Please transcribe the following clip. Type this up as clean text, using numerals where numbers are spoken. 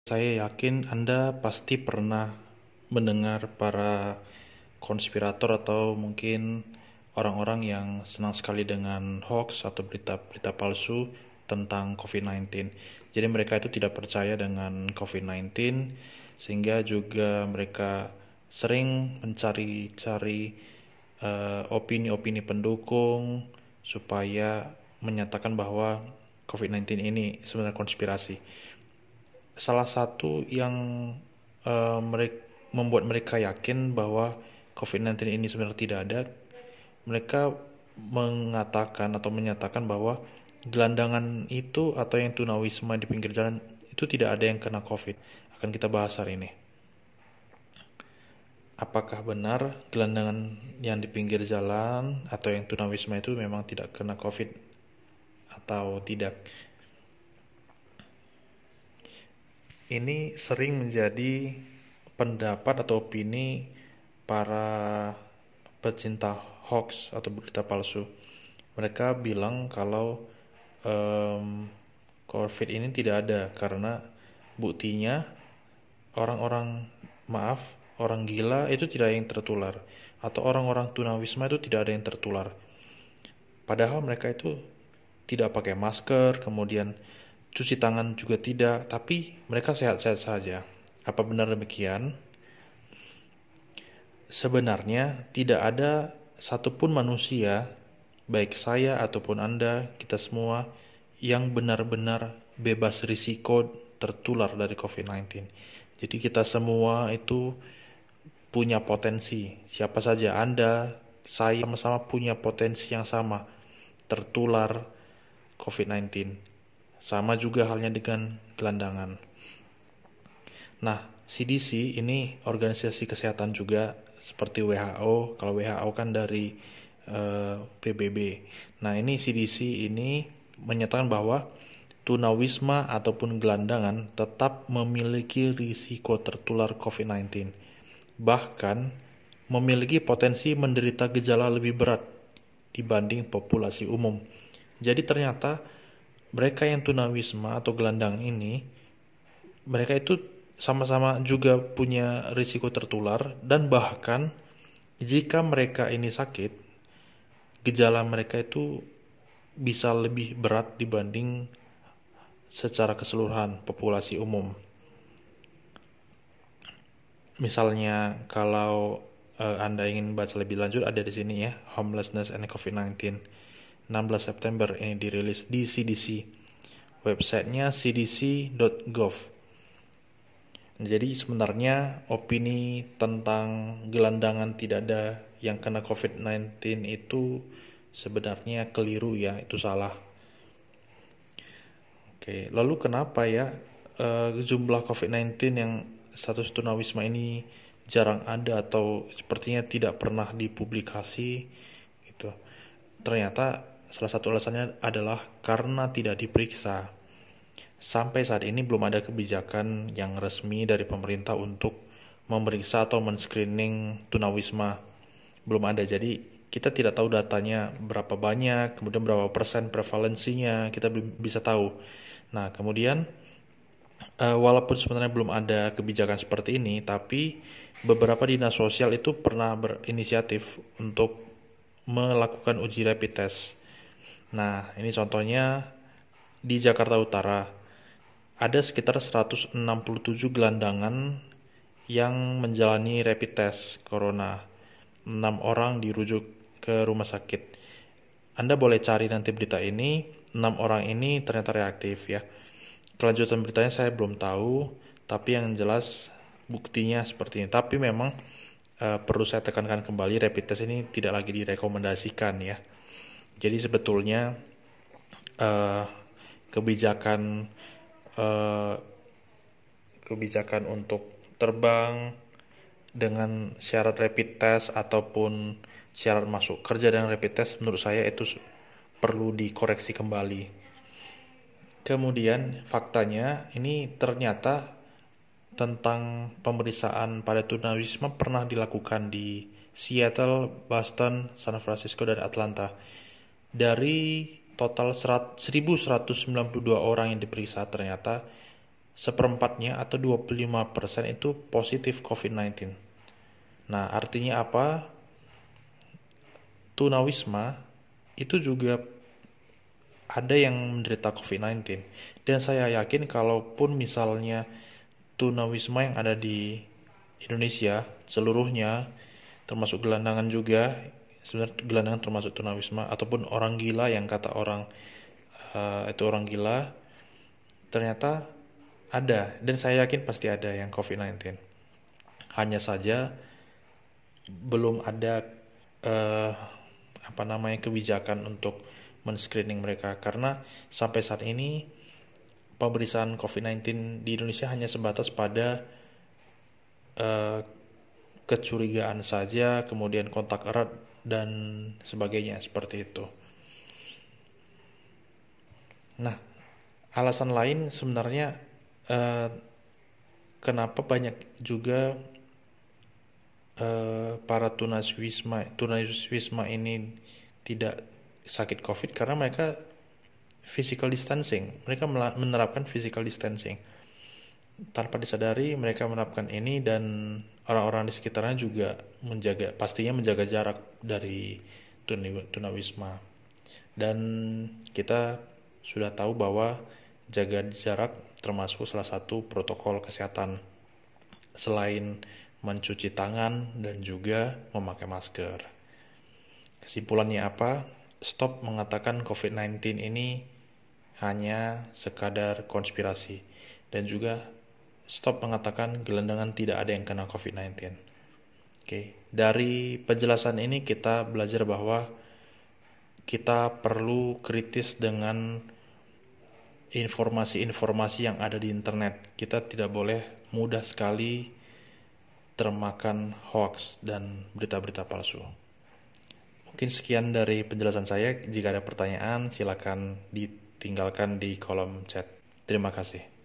Saya yakin Anda pasti pernah mendengar para konspirator atau mungkin orang-orang yang senang sekali dengan hoax atau berita-berita palsu tentang COVID-19. Jadi mereka itu tidak percaya dengan COVID-19 sehingga juga mereka sering mencari-cari opini-opini pendukung supaya menyatakan bahwa COVID-19 ini sebenarnya konspirasi. Salah satu yang membuat mereka yakin bahwa COVID-19 ini sebenarnya tidak ada, mereka mengatakan atau menyatakan bahwa gelandangan itu atau yang tunawisma di pinggir jalan itu tidak ada yang kena COVID. Akan kita bahas hari ini. Apakah benar gelandangan yang di pinggir jalan atau yang tunawisma itu memang tidak kena COVID atau tidak? Ini sering menjadi pendapat atau opini para pecinta hoax atau berita palsu. Mereka bilang kalau COVID ini tidak ada karena buktinya orang gila itu tidak ada yang tertular atau orang-orang tunawisma itu tidak ada yang tertular. Padahal mereka itu tidak pakai masker, kemudian cuci tangan juga tidak, tapi mereka sehat-sehat saja. Apa benar demikian? Sebenarnya tidak ada satupun manusia, baik saya ataupun Anda, kita semua, yang benar-benar bebas risiko tertular dari COVID-19. Jadi kita semua itu punya potensi. Siapa saja Anda, saya sama-sama punya potensi yang sama tertular COVID-19. Sama juga halnya dengan gelandangan. Nah, CDC ini organisasi kesehatan juga seperti WHO. Kalau WHO kan dari PBB. Nah, ini CDC ini menyatakan bahwa tunawisma ataupun gelandangan tetap memiliki risiko tertular COVID-19. Bahkan memiliki potensi menderita gejala lebih berat dibanding populasi umum. Jadi ternyata mereka yang tunawisma atau gelandang ini, mereka itu sama-sama juga punya risiko tertular, dan bahkan jika mereka ini sakit, gejala mereka itu bisa lebih berat dibanding secara keseluruhan populasi umum. Misalnya kalau Anda ingin baca lebih lanjut, ada di sini ya, Homelessness and COVID-19. 16 September ini dirilis di CDC. Websitenya cdc.gov. Jadi sebenarnya opini tentang gelandangan tidak ada yang kena COVID-19 itu sebenarnya keliru ya, itu salah. Oke, lalu kenapa ya jumlah COVID-19 yang status tunawisma ini jarang ada atau sepertinya tidak pernah dipublikasi gitu. Ternyata salah satu alasannya adalah karena tidak diperiksa. Sampai saat ini belum ada kebijakan yang resmi dari pemerintah untuk memeriksa atau men-screening tunawisma. Belum ada, jadi kita tidak tahu datanya berapa banyak, kemudian berapa persen prevalensinya, kita belum bisa tahu. Nah, kemudian walaupun sebenarnya belum ada kebijakan seperti ini, tapi beberapa dinas sosial itu pernah berinisiatif untuk melakukan uji rapid test. Nah, ini contohnya di Jakarta Utara. Ada sekitar 167 gelandangan yang menjalani rapid test corona. 6 orang dirujuk ke rumah sakit. Anda boleh cari nanti berita ini. 6 orang ini ternyata reaktif ya. Kelanjutan beritanya saya belum tahu, tapi yang jelas buktinya seperti ini. Tapi memang perlu saya tekankan kembali, rapid test ini tidak lagi direkomendasikan ya. Jadi sebetulnya kebijakan untuk terbang dengan syarat rapid test ataupun syarat masuk kerja dengan rapid test, menurut saya itu perlu dikoreksi kembali. Kemudian faktanya ini ternyata tentang pemeriksaan pada tunawisma pernah dilakukan di Seattle, Boston, San Francisco, dan Atlanta. Dari total 1.192 orang yang diperiksa, ternyata seperempatnya atau 25% itu positif COVID-19. Nah, artinya apa? Tunawisma itu juga ada yang menderita COVID-19. Dan saya yakin kalaupun misalnya tunawisma yang ada di Indonesia seluruhnya, termasuk gelandangan juga, sebenarnya gelandangan termasuk tunawisma, ataupun orang gila yang kata orang itu orang gila, ternyata ada, dan saya yakin pasti ada yang COVID-19. Hanya saja belum ada kebijakan untuk men-screening mereka, karena sampai saat ini pemeriksaan COVID-19 di Indonesia hanya sebatas pada kecurigaan saja, kemudian kontak erat dan sebagainya seperti itu. Nah, alasan lain sebenarnya kenapa banyak juga para tunawisma ini tidak sakit COVID, karena mereka physical distancing. Mereka menerapkan physical distancing. Tanpa disadari mereka menerapkan ini, dan orang-orang di sekitarnya juga pastinya menjaga jarak dari tunawisma. Dan kita sudah tahu bahwa jaga jarak termasuk salah satu protokol kesehatan selain mencuci tangan dan juga memakai masker. Kesimpulannya apa? Stop mengatakan COVID-19 ini hanya sekadar konspirasi, dan juga stop mengatakan gelandangan tidak ada yang kena COVID-19. Oke, dari penjelasan ini kita belajar bahwa kita perlu kritis dengan informasi-informasi yang ada di internet. Kita tidak boleh mudah sekali termakan hoax dan berita-berita palsu. Mungkin sekian dari penjelasan saya. Jika ada pertanyaan, silakan ditinggalkan di kolom chat. Terima kasih.